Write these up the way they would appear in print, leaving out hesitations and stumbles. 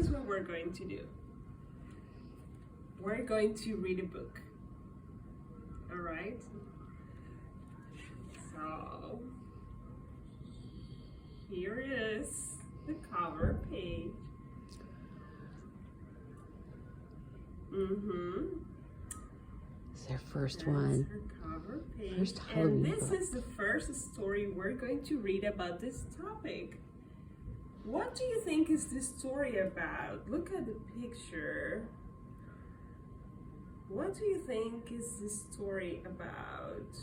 is what we're going to do. We're going to read a book. All right? So, here is the cover page. It's their first That's one. her cover page. First Halloween and this book. is the first story we're going to read about this topic. What do you think is this story about? Look at the picture. What do you think is this story about?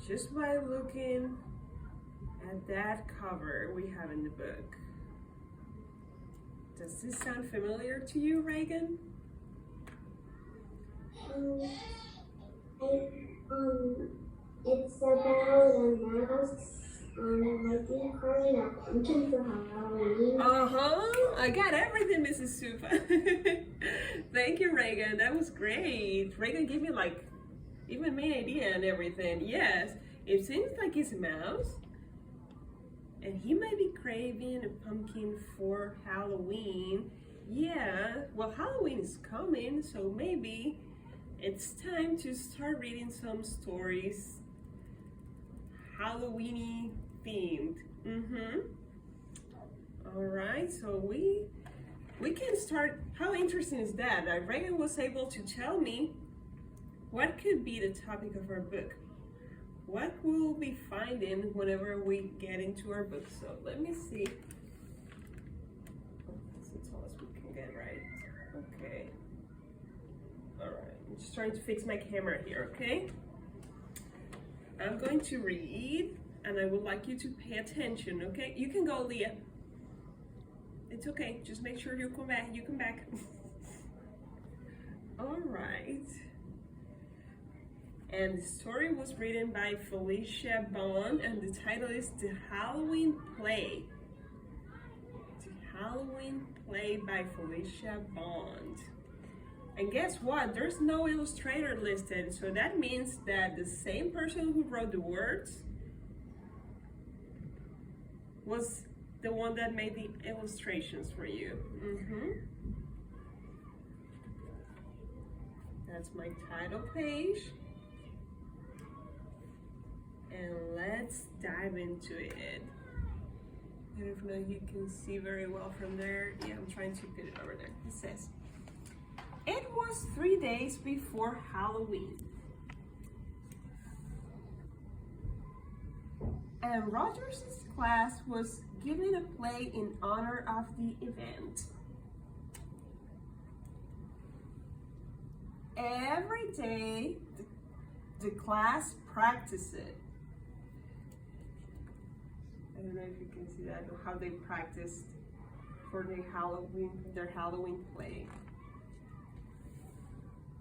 Just by looking at that cover we have in the book. Does this sound familiar to you, Reagan? It's about a mouse making her a pumpkin for Halloween. I got everything, Mrs. Supa. Thank you, Reagan. That was great. Reagan gave me like even main idea and everything. Yes, it seems like it's a mouse. And he might be craving a pumpkin for Halloween. Yeah, well, Halloween is coming, so maybe it's time to start reading some stories Halloweeny themed. All right, so we can start. How interesting is that? Reagan was able to tell me what could be the topic of our book. What we'll be finding whenever we get into our book. So let me see. Oh, that's the tallest we can get, right? Okay. All right, I'm just trying to fix my camera here, okay? I'm going to read, and I would like you to pay attention, okay? You can go, Leah. It's okay, just make sure you come back. All right. And the story was written by Felicia Bond, and the title is The Halloween Play. The Halloween Play by Felicia Bond. And guess what? There's no illustrator listed, so that means that the same person who wrote the words was the one that made the illustrations for you. That's my title page. And let's dive into it. I don't know if you can see very well from there. Yeah, I'm trying to put it over there. It says, it was 3 days before Halloween. And Rogers' class was giving a play in honor of the event. Every day, the class practiced it. I don't know if you can see that, or how they practiced for their Halloween play.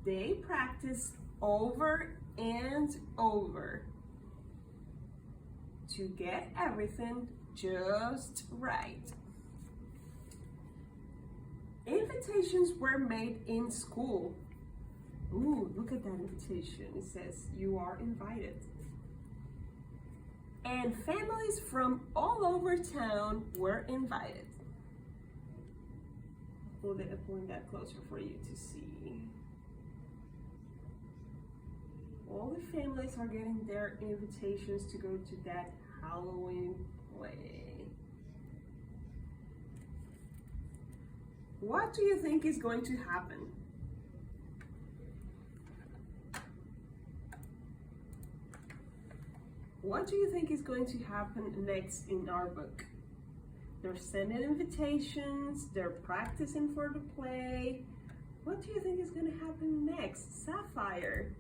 They practiced over and over to get everything just right. Invitations were made in school. Ooh, look at that invitation. It says, you are invited. And families from all over town were invited. I'll point that closer for you to see. All the families are getting their invitations to go to that Halloween play. What do you think is going to happen? What do you think is going to happen next in our book? They're sending invitations, they're practicing for the play. What do you think is going to happen next? Sapphire.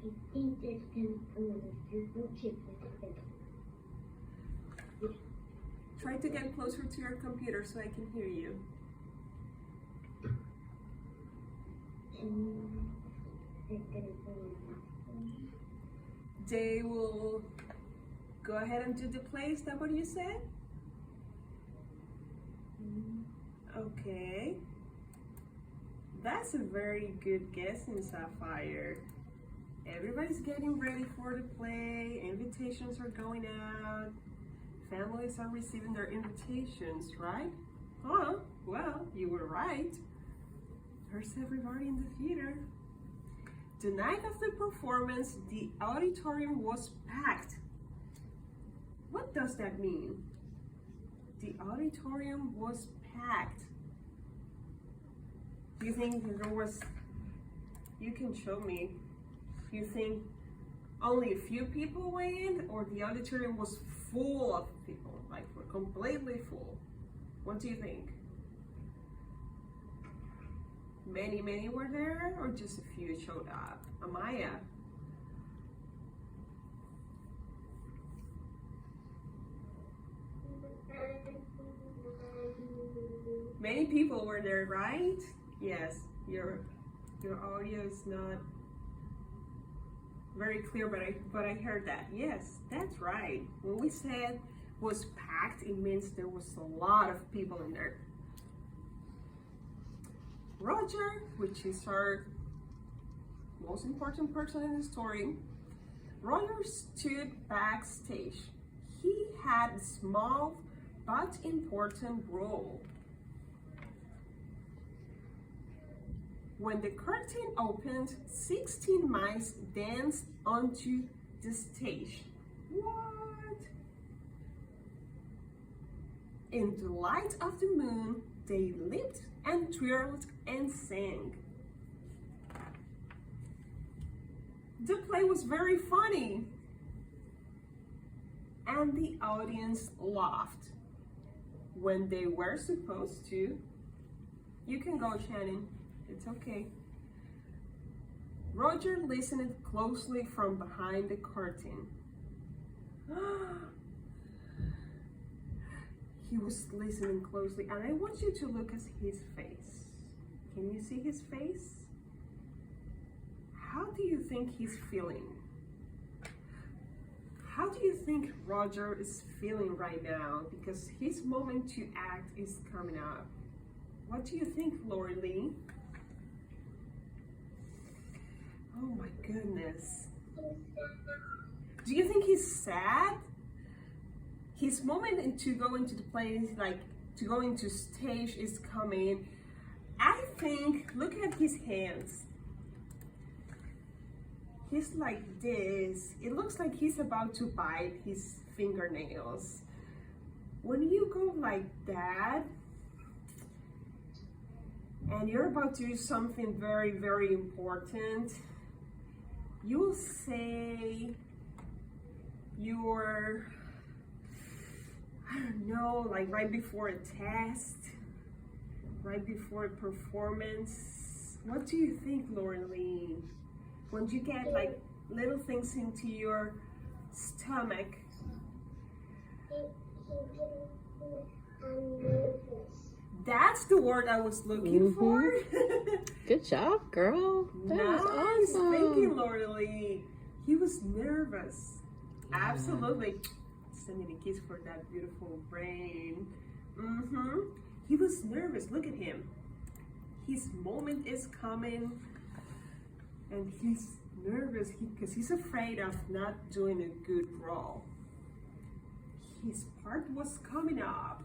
I think there's gonna be Try to get closer to your computer so I can hear you. They will go ahead and do the play. Is that what you said? Okay. That's a very good guess in Sapphire. Everybody's getting ready for the play. Invitations are going out. Families are receiving their invitations, right? Oh, well, you were right. There's everybody in the theater. The night of the performance, the auditorium was packed. What does that mean? The auditorium was packed. Do you think there was, you can show me, you think only a few people went in, or the auditorium was full of people, like we're completely full? What do you think? Many were there, or just a few showed up? Amaya? Many people were there, right? Yes, your audio is not very clear, but I heard that. Yes, that's right. When we said was packed, it means there was a lot of people in there. Roger, which is our most important person in the story, Roger stood backstage. He had a small but important role. When the curtain opened, 16 mice danced onto the stage. What? In the light of the moon, they leaped and twirled and sang. The play was very funny, and the audience laughed when they were supposed to. You can go, Shannon. It's okay. Roger listened closely from behind the curtain. He was listening closely, and I want you to look at his face. Can you see his face? How do you think he's feeling? How do you think Roger is feeling right now? Because his moment to act is coming up. What do you think, Lori Lee? Oh my goodness. Do you think he's sad? His moment to go into the play, like to go into stage, is coming. I think, look at his hands. He's like this. It looks like he's about to bite his fingernails. When you go like that, and you're about to do something very important, you'll say you're, I don't know, like right before a test, right before a performance. What do you think, Lauren Lee? When you get like little things into your stomach? That's the word I was looking for. Good job, girl. That was awesome. Thank you, Lori Lee. He was nervous. Yeah. Absolutely. Sending a kiss for that beautiful brain. He was nervous. Look at him. His moment is coming, and he's nervous because he's afraid of not doing a good role. His part was coming up.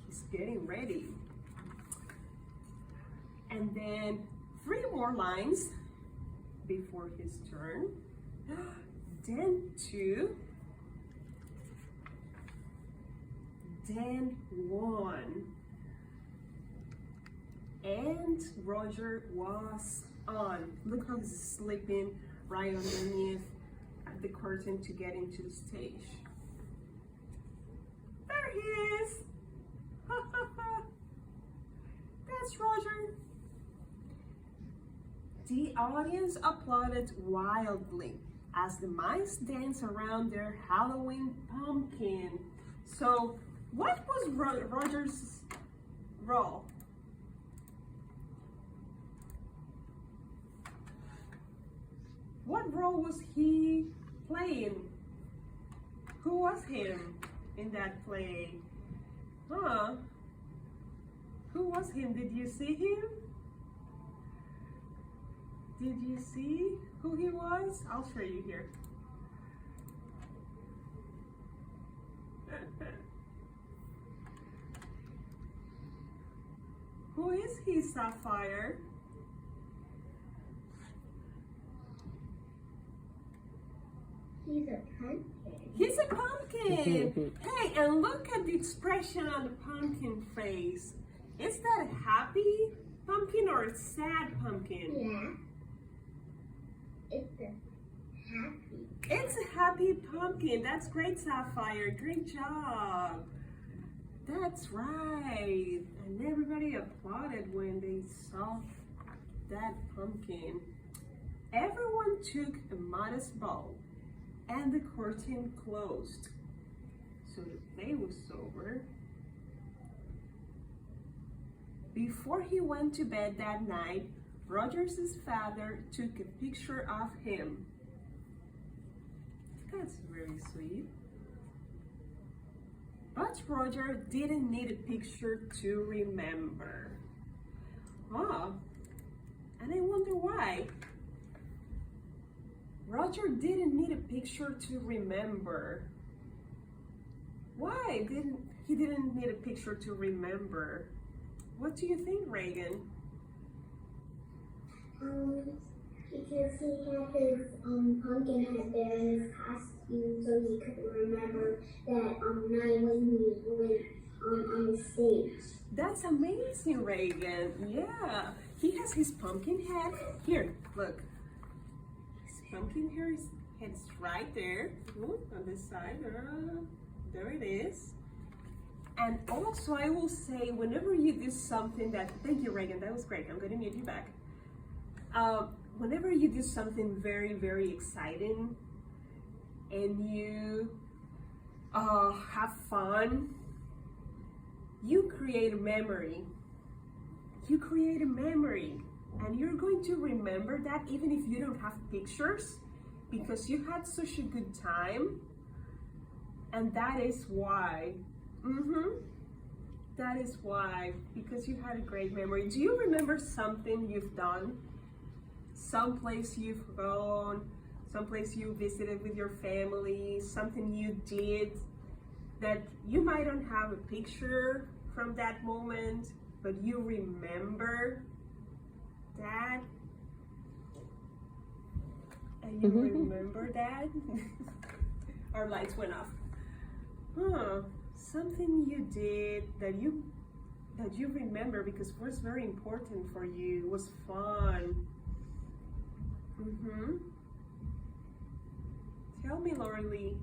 He's getting ready. And then 3 more lines before his turn. Then 2. Then 1. And Roger was on. Look how he's sleeping right underneath the curtain to get into the stage. There he is. That's Roger. The audience applauded wildly as the mice danced around their Halloween pumpkin. So, what was Roger's role? What role was he playing? Who was him in that play? Who was him? Did you see him? Did you see who he was? I'll show you here. Who is he, Sapphire? He's a pumpkin. He's a pumpkin. Hey, and look at the expression on the pumpkin face. Is that a happy pumpkin or a sad pumpkin? Yeah. It's a happy. It's a happy pumpkin. That's great, Sapphire. Great job. That's right. And everybody applauded when they saw that pumpkin. Everyone took a modest bow and the curtain closed. So the day was over. Before he went to bed that night, Roger's father took a picture of him. That's very sweet. But Roger didn't need a picture to remember. Oh, and I wonder why. Roger didn't need a picture to remember. Why he didn't need a picture to remember? What do you think, Reagan? Because he had his pumpkin head there in his costume, so he could remember that night when he went on the stage. That's amazing, Reagan. Yeah, he has his pumpkin head. Here, look. His pumpkin head's right there. Ooh, on this side. There it is. And also, I will say, whenever you do something that, thank you, Reagan, that was great. I'm going to mute you back. Whenever you do something very, very exciting and you have fun, you create a memory. You create a memory, and you're going to remember that even if you don't have pictures, because you had such a good time. And that is why. That is why, because you had a great memory. Do you remember something you've done? Someplace you've gone, someplace you visited with your family, something you did that you might not have a picture from that moment, but you remember that? And you remember that? Our lights went off. Something you did that you remember because it was very important for you. It was fun. Tell me, Laura Lee.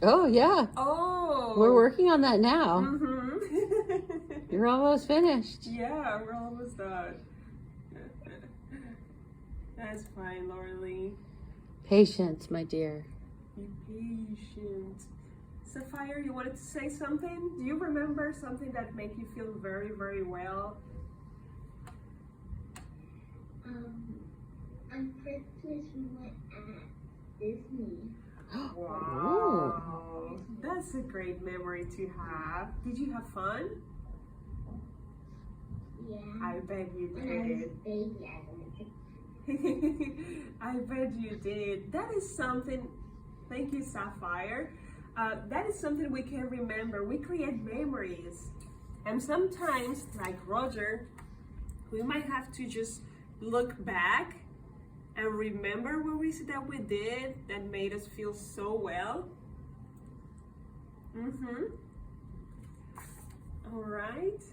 Oh, yeah. Oh. We're working on that now. Mm-hmm. You're almost finished. Yeah, we're almost done. That's fine, Laura Lee. Patience, my dear. Be patient. Sapphire, you wanted to say something? Do you remember something that made you feel very, very well? On Christmas we went at Disney. Wow. That's a great memory to have. Did you have fun? Yeah. I bet you When I was did. a baby, I went. I bet you did. That is something, thank you, Sapphire. That is something we can remember. We create memories. And sometimes, like Roger, we might have to just look back and remember what we said that we did that made us feel so well. All right.